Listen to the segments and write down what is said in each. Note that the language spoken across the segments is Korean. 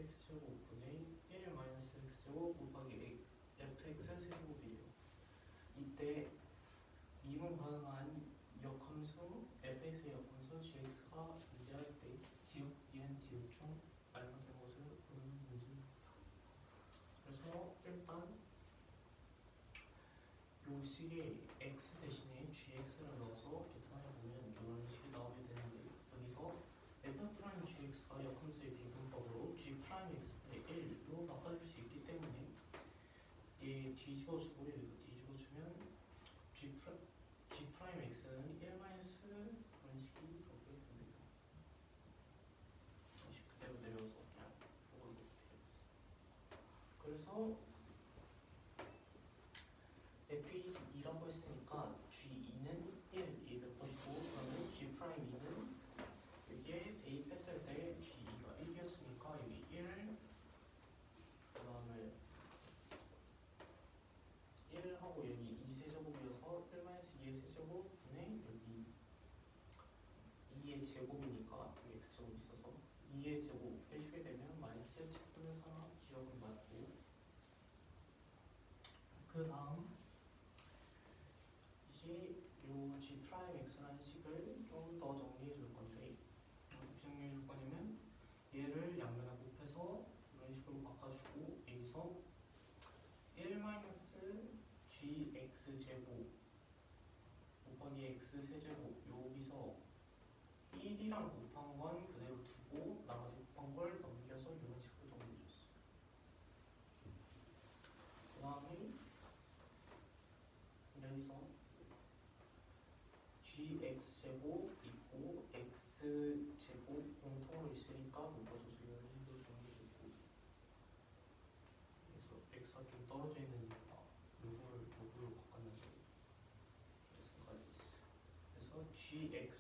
fx제곱분의 1 마이너스 x제곱 곱하기 fx 세제곱이에요. 이때 미분 가능한 역함수 fx의 역함수 gx가 존재할 때 디귿, 디귿, 디귿 중 알맞은 것을 고르는 문제입니다. 그래서 일단 요 식에 x 대신에 gx를 넣어서 계산해보면 이런 식이 나오게 되는데, 여기서 f'(gx가 역함수의 비분법으로 g'x분의 1로 바꿔줄 수 있기 때문에 얘 뒤집어주고요. 이거 뒤집어주면 g'x는 1 마이너스 그런 식이 오게 됩니다. 다시 그대로 내려서 그냥 보고 이렇게 해보세요. 그래서 f2라고 했으니까 g2는 1이 될 것이고, 그러면 g'2는 여기에 대입했을 때 g2가 1이었으니까 여기 1, 그 다음에 1하고 여기 2세제곱이어서 1-2의 세제곱 분의 여기 2의 제곱이니까 여기 x제곱이 있어서 2의 제곱 해주게 되면 마이너스 제곱분의 4 기억을 맞고, 그 다음 이제 요 g'x라는 식을 좀 더 정리해 줄 건데, 어떻게 정리해 줄 거냐면 얘를 양면에 곱해서 이런 식으로 바꿔주고, 여기서 1-gx 제곱 곱하기 x 세제곱, 여기서 1이랑 곱한 건 그대로 두고 나머지 곱한 걸 넘겨서 이런 식으로 정리해 줬어요. 그 다음에 여기서 gx제곱 있고 x제곱 공통으로 있으니까 묶어줘서 이런 식으로 정리해주고, 그래서 x가 좀 떨어져 있는 이유가 요거를 요거로 바꿨는데 생각이 있어요. 그래서 gx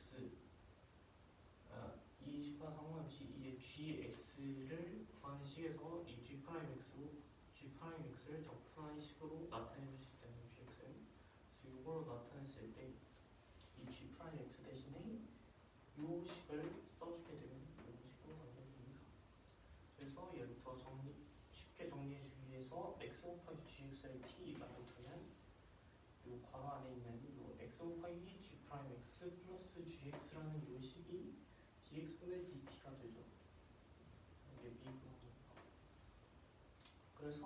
이 식과 상관없이 이제 gx를 구하는 식에서 이 g'x를 적분한 식으로 나타내 줄 수 있다는 gx는, 그래서 이걸로 나타냈을 때 이 g'x 대신에 요 식을 써주게 되면 요 식으로 나오게 됩니다. 그래서 얘를 더 쉽게 정리해 주기 위해서 x 곱하기 gx를 t라고 두면 요 괄호 안에 있는 요 x 곱하기 g'x 플러스 gx라는 요 식이 dx분의 dt가 되죠. 이게 미분하니까. 그래서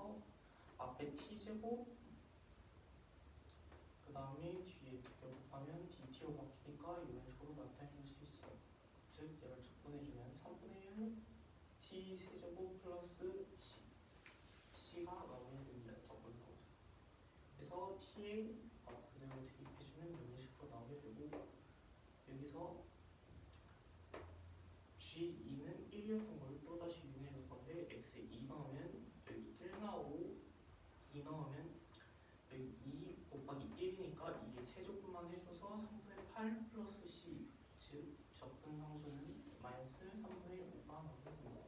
앞에 t제곱 그 다음에 뒤에 2개 곱하면 dt로 바뀌니까 이런 식으로 나타내 줄 수 있어요. 즉 얘를 적분해주면 3분의 1 t 세제곱 플러스 c가 나오게 됩니다. 적분 거죠. 그래서 t에 그대로 대입해주면 이런 식으로 나오게 되고, 여기서 g2는 1이었던 걸 또다시 유인해 줄 건데, x에 2 넣으면 여기 1 나오고 2 넣으면 여기 2 곱하기 1이니까 이게 세제곱만 해줘서 3분의 8 플러스 c, 즉 적분 상수는 마이너스 3분의 5가 나오게 됩니다.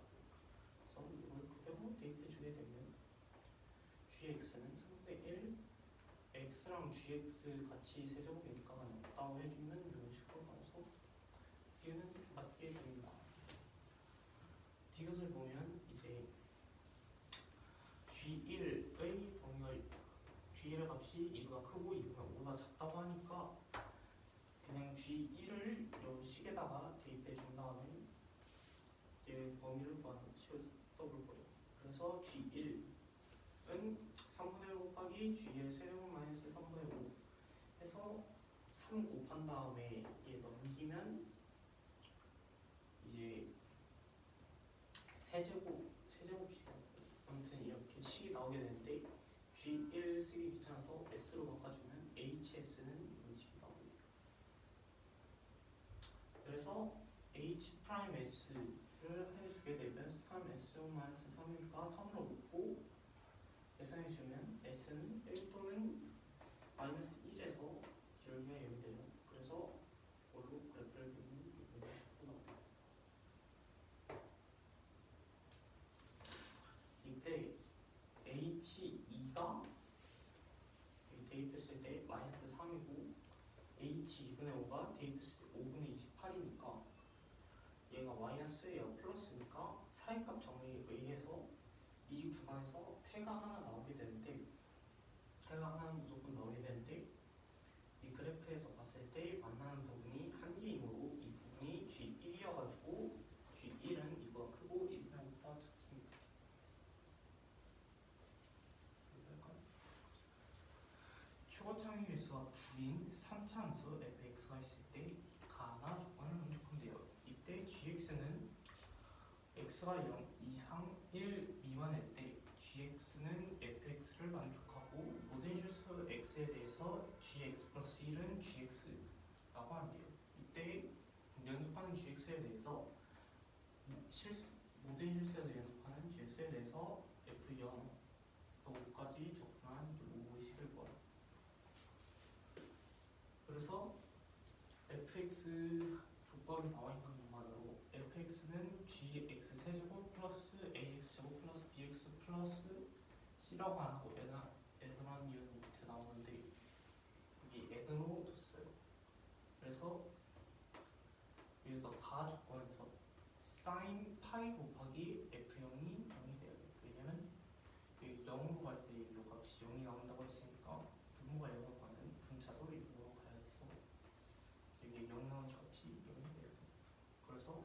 그래서 이걸 그대로 대입해주게 되면 gx는 3분의 1 x랑 gx 같이 세제곱이니까 그냥 없다고 해주면 이런 식으로 나와서 얘는 맞게 됩니다. 디귿을 보면 이제 g1의 동열 G의 값이 2보다 크고 2보다 5가 작다고 하니까 그냥 G1을 이 식에다가 대입해 준 다음에 이제 범위를 구하는 식을 써볼 거예요. 그래서 G1은 3분의 1 곱하기 G의 세제곱 마이너스 3분의 5 해서 3 곱한 다음에 얘 넘기면 이제 세제곱식 아무튼 이렇게 식이 나오게 되는데, G1 쓰기 귀찮아서 S로 바꿔주면 HS는 이런 식이 나오게 돼요. 그래서 H'S를 해주게 되면 S-3이니까 3으로 묶고 계산해주면 S는 1 또는 마이너스 1에서 기울기가 여기 돼요. 그래서 이걸로 그래프를 그리면 이런 식으로 나옵니다. 이때 H2가 대입했을 때 마이너스 3이고 H 2분의 5가 대입했을 때 5분의 28이니까 얘가 마이너스예요. 플러스니까 사이값 정리에 의해서 계산해서 패가 하나 나오게 되는데 패가 하나는 무조건 나오게 되는데 이 그래프에서 봤을 때 만나는 부분이 한 개이므로 이 부분이 G1이어가지고 G1은 이보다 크고 1보다 작습니다. 최고창의 개수가 9인 3차함수 fx가 있을 때 가나 조건을 만족한대요. 이때 gx는 x가 0 이상 1 미만일 때 gx는 fx를 만족하고 모든 실수 x에 대해서 gx 플러스 1은 gx라고 한대요. 이때 연습하는 gx에 대해서 모든 실수에 연습하는 gx에 대해서 f0 5까지 접근한 로고식일 거야. 그래서 fx 조건이 나와 있는 것만으로 fx는 gx 세제곱 플러스 ax 제곱 플러스 bx 플러스 c라고 안 하고 n이라는 이유는 밑에 나오는데 여기 n으로 뒀어요. 그래서 여기서 가 조건에서 sin 파이 곱하기 f0이 0이 돼야 돼요. 왜냐면 여기 0으로 갈 때 이 값이 0이 나온다고 했으니까 분모가 0으로 가는 분차도 0으로 가야 돼서 여기 0 나오는 값이 0이 돼요. 그래서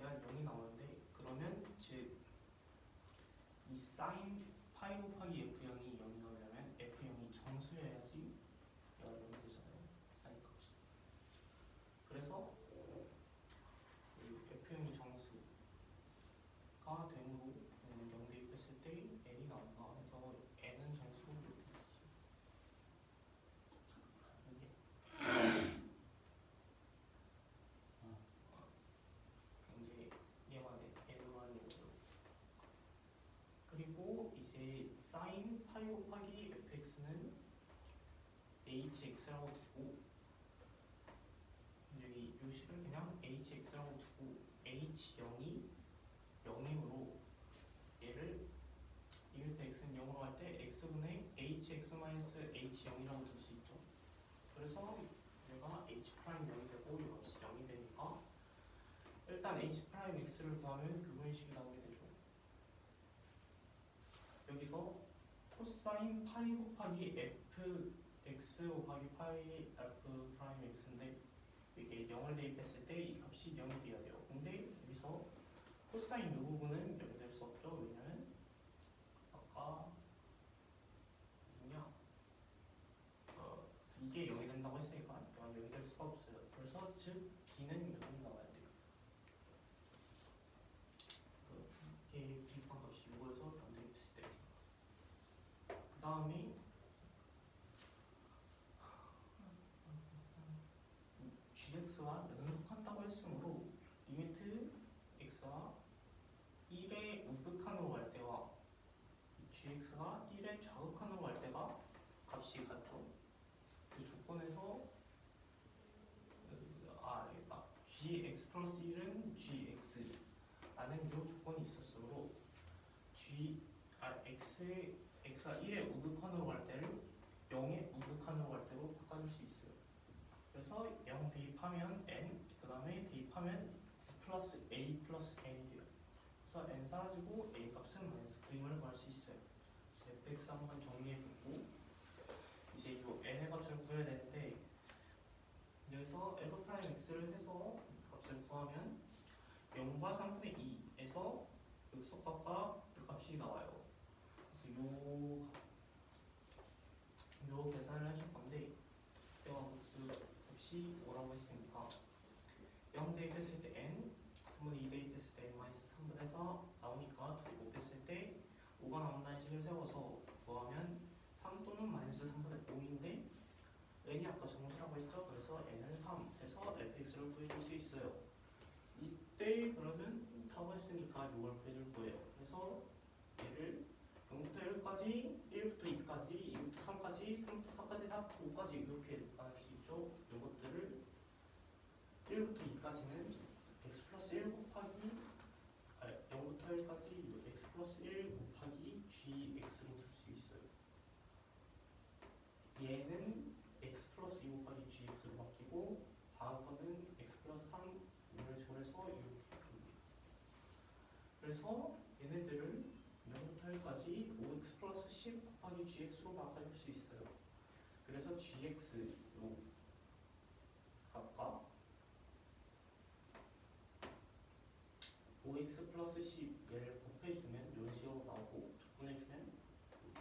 얘가 0이 나오는데 그러면 즉 이 sin 파이 곱하기 f0이 0이 나오려면 f0이 정수여야지 얘가 0이 되잖아요. sin 값이. 그래서 이 f0이 정수가 되므로 0 대입했을 때 n이 나온다. 그래서 n은 정수로 이렇게 됐어요. 이제 얘만 n만 이거죠. 그리고 이제 sin 파이 곱하기 fx는 hx라고 두고 여기 요식을 그냥 hx라고 두고 h0이 0이므로 얘를 이미터 x는 0으로 할 때 x분의 hx-h0이라고 둘 수 있죠. 그래서 얘가 h'0이 되고 이 값이 0이 되니까 일단 h'x를 구하면 루벤식이 나오게 되죠. 여기서 코사인 파이 곱하기 fx 곱하기 파이 f'x인데 이게 0을 대입했을 때 이 값이 0이 돼야 돼요. 근데 여기서 코사인 이 부분은 0이 될 수 없죠. 왜냐면 아까 이게 0이 된다고 했으니까 0이 될 수가 없어요. 그래서 즉 b는 0이 나와야 돼요. 이게 비슷한 값이 6에서 0 대입했을 때. 그 다음에 gx와 연속한다고 했으므로 리미트 x가 1의 우극한으로 갈 때와 gx가 1의 좌극한으로 갈 때가 값이 같죠. 그 조건에서 알겠다. gx 플러스 1은 gx라는 이 조건이 있었으므로 x가 1의 우극한으로 갈 때를 0의 우극한으로 갈 때로 바꿔줄 수 있어요. 그래서 0 대입하면 n, 그 다음에 대입하면 9 플러스 a 플러스 n이 돼요. 그래서 n 사라지고 a 값은 마이너스 9임을 구할 수 있어요. 그래서 fx 한번 정리해보고 이제 이 n의 값을 구해야 되는데 여기서 f'x를 해서 값을 구하면 0과 3분의 2에서 역속값과 극값이 나와요. 그래서 요 계산을 하실 건데 때와 값이 5라고 했으니까 0 대입했을 때 n, 3분의 2 대입했을 때 n-3분의 4 나오니까 둘이 곱했을 때 5가 나온다는 식을 세워서 구하면 3 또는 마이너스 3분의 5인데 n이 아까 정수라고 했죠. 그래서 n은 3 해서 fx를 구해줄 수 있어요. 이때 그러면 다고 했으니까 이걸 구해줄 거예요. 그래서 얘를 0부터 1까지, 1부터 2까지, 2부터 3까지, 3부터 4까지, 4부터 5까지 이렇게 나눌 수 있죠. 이것들을 1부터 2까지는 x 플러스 1 곱하기 0부터 1까지 x 플러스 1 곱하기 gx로 둘 수 있어요. 얘는 x 플러스 2 곱하기 gx로 바뀌고 다음 거는 x 플러스 3을 조해서 이렇게 바뀝니다. 그래서 얘네들을 10 곱하기 gx로 바꿔줄 수 있어요. 그래서 gx로 값과 5x 플러스 10얘를 곱해주면 이런 식으로 나오고 적분해주면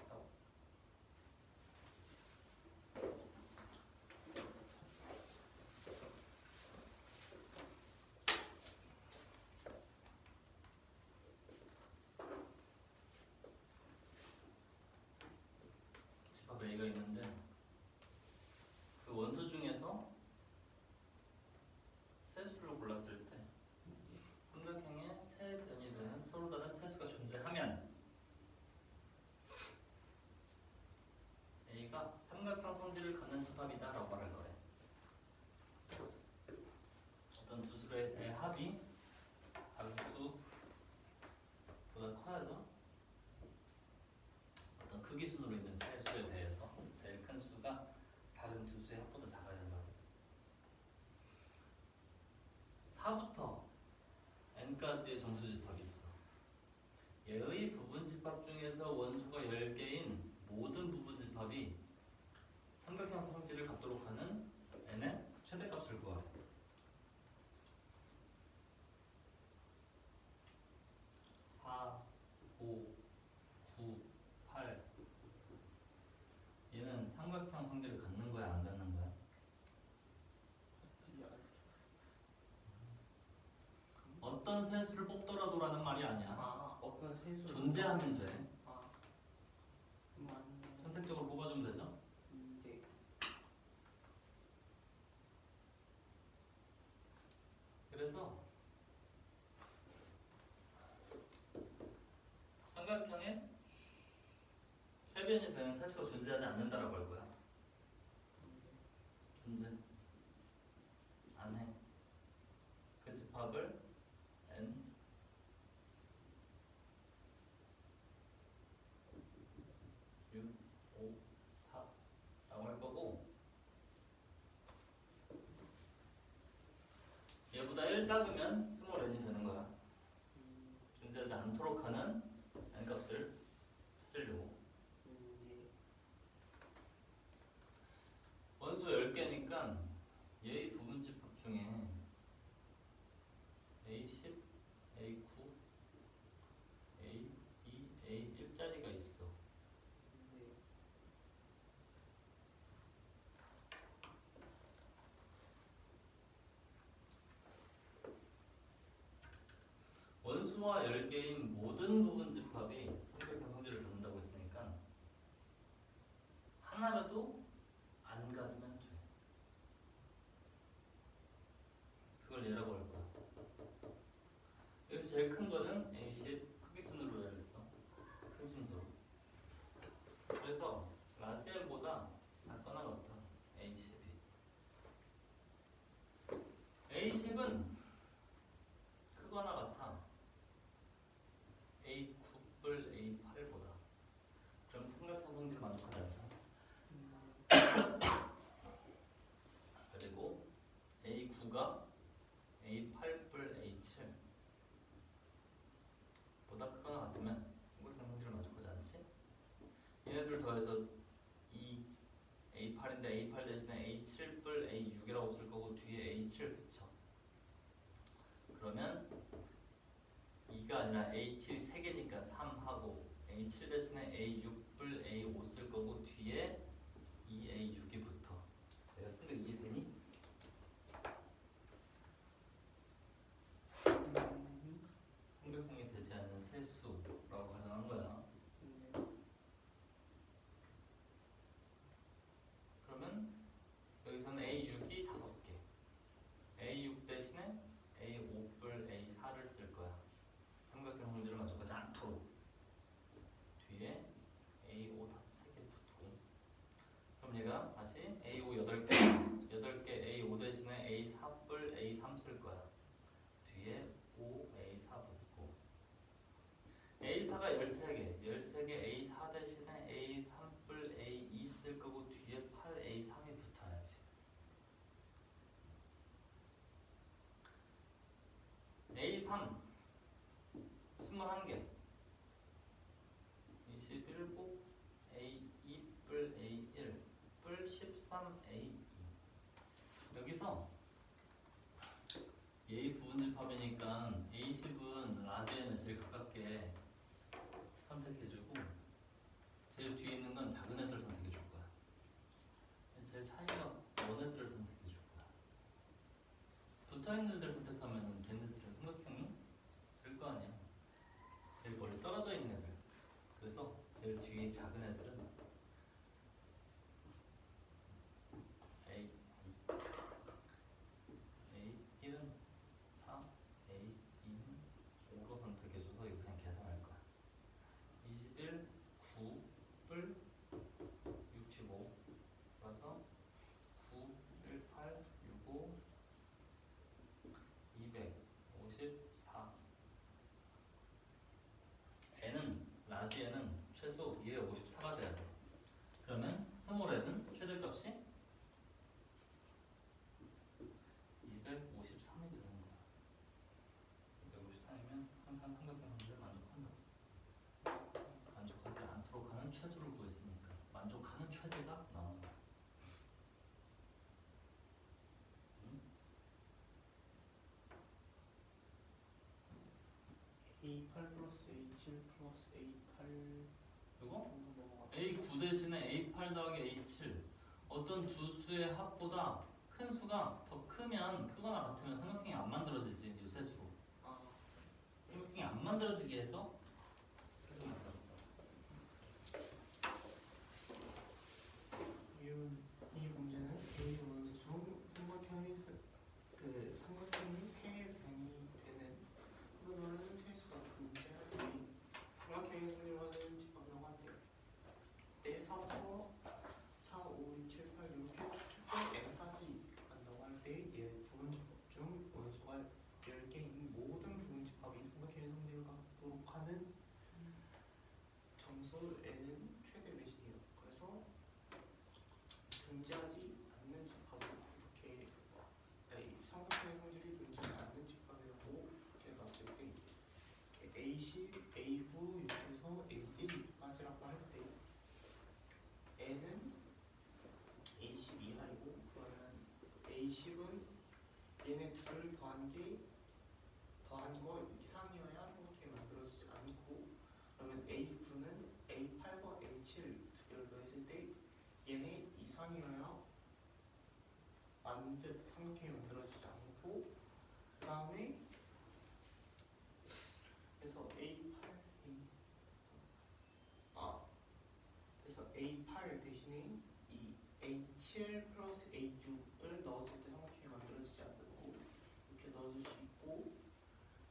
나오고. 집합 A가 있는데 그 원소 중에서 세수를 골랐을 때 삼각형의 세 변이 되는 서로 다른 세수가 존재하면 A가 삼각형 성질을 갖는 집합이다 라고 말할 거래. 어떤 두 수의 합이 다른 수보다 커야죠. 어떤 크기 순으로 있는 세 수에 대해서 제일 큰 수가 다른 두 수의 합보다 작아야 된다고. 4부터 n까지의 정수 집합이 있어. 얘의 부분 집합 중에서 원소가 10개인 모든 부분 집합이 삼각형 성질을 갖도록 하는 n의 최대값을 구하래. 4, 5, 9, 8. 얘는 삼각형 성질을 갖는 거야, 안 갖는 거야? 어떤 세수를 뽑더라도라는 말이 아니야. 어떤 세수 존재하면 돼. 맞네. 선택적으로 뽑아주면 되죠. 네. 그래서 삼각형에 세 변이 되는 세수가 존재하지 않는다라고 할 거야. 존재 안 해. 그 집합을 n 6, 5, 4라고 할 거고, 얘보다 1 작으면 스몰 n이 되는 거야. 존재하지 않도록 하는 n 값을 찾으려고. 네. 원소 10개니까 얘의 부분 집합 중에 A10, A9, A2, A1짜리가 있어. 네. 원소와 10개인 모든 부분 집합이 삼각형 성질을 갖는다고 했으니까 하나라도 안 가지면 돼. 그걸 얘라고 할 거야. 여기서 제일 큰 거는 A10 크기순으로 열렸어. 큰 순서로. 그래서 라지 L보다 작거나 같아. A10이. A10은 크거나 같아. A9뿔 A8보다. 그럼 삼각형 성질을 만족하지 않잖아. 그리고 A9가 A8뿔 A7 보다 크거나 같으면 삼각형 성질을 만족하지 않지? 얘네들 더해서 이 A8인데 A8 대신에 A7뿔 A6이라고 쓸 거고 뒤에 A7 붙여. 그러면 2가 아니라 A7 3개니까 3하고 A7 대신에 A6뿔 A5 쓸 거고 뒤에 2A6이 붙어. 내가 쓴 거 이해되니? 삼각형이 되지 않는 세수라고 가정한 거야. 그러면 여기서는 A6이 5개, A6 대신에 A5뿔 A4를 쓸 거야. 삼각형 성질을 만족하지 않도록. 뒤에 A5 3개 붙고. 그럼 얘가 다시 A5 8개 A5 대신에 A4뿔 A3 쓸 거야. 뒤에 5 A4 붙고. A4가 13개, 13개 A4 대신에 A3뿔 A2 쓸 거고 뒤에 8 A3이 붙어야지. A3 21개, 27, 여기서 A 부분집합이니까 A10은 라지 n을 제일 가깝게 선택해주고 제일 뒤에 있는 건 작은 애들 선택해줄 거야. 제일 차이가 먼 애들을 선택해줄 거야. 붙어있는 애들 선택하면 걔네들은 삼각형이 될 거 아니야. 제일 멀리 떨어져 있는 애들. 그래서 제일 뒤에 작은 애들은 A, 1은 4, A, 2는 5로 선택해줘서 이거 그냥 계산할 거야. 21, 9을 65 라서 9, 1, 8, 6, 5, 254. n은 라지 n은 최소 254가 돼야 돼. 그러면 스몰 n은 최대값이 253이 되는 거야. 253이면 항상 삼각형 형태를 만족한다. 만족하지 않도록 하는 최소를 구했으니까 만족하는 최대가 나오는 거야. A8 플러스 A7 플러스 A8 그리고 정도 넘어가. A9 대신에 A8 더하기 A7 어떤 두 수의 합보다 큰 수가 더 크면 크거나 같으면 삼각형이 안 만들어지지. 유세수로 아, 삼각형이 안 만들어지게 해서 이렇게 만들었어. 이 문제는 A 원수 중 삼각형이 삼각형이 세 변이 되는 흐르는 세수가 존재할 때 삼각형이 성립하는 집합이라고 한대요. 때 4부터 4, 5, 6, 7, 8 이렇게 추측해 n까지 간다고 할 때 얘 부분집합 중 원소가 10개인 모든 부분집합이 삼각형의 성립을 갖도록 하는 점수 n은 최대 몇이에요. 그래서 존재하지 않는 집합을 이렇게 삼각형의 성질이 존재하지 않는 집합이라고 이렇게 놨을 때 이렇게 A10, A9 이렇게 해서 A1까지라고 할 때 n은 A10 이하이고 그러면 A10은 얘네 둘을 더한 거 이상이어야 삼각형이 만들어지지 않고 그러면 A9는 A8과 A7 두 개를 더했을 때 얘네 이상이어야 삼각형이 만들어지지 않고 그 다음에 그래서 A8 대신에 이 A7 플러스 A6을 넣었을 때 삼각형이 만들어지지 않고 이렇게 넣어줄 수 있고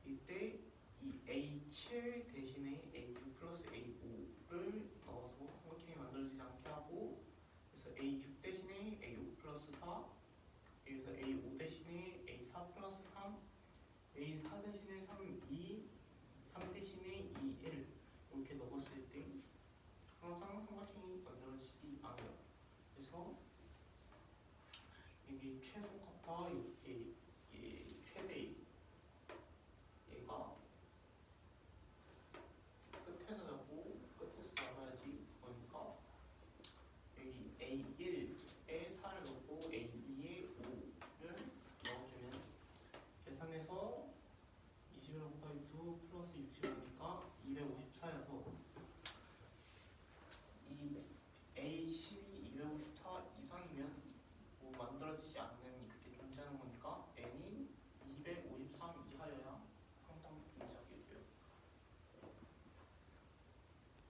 이때 이 A7 대신에 A6 플러스 A5를 넣어서 삼각형이 만들어지지 않게 하고 그래서 A6 대신에 A5 플러스 4 여기서 A5 대신에 A4 플러스 3 A4 대신에 3, 2 3 대신에 2, 1 이렇게 넣었을 때 항상 삼각형이 만들어지지 않아요. 그래서 이게 최소값과 이게 최대 얘가 끝에서 잡고 끝에서 잡아야지. 그러니까 여기 A1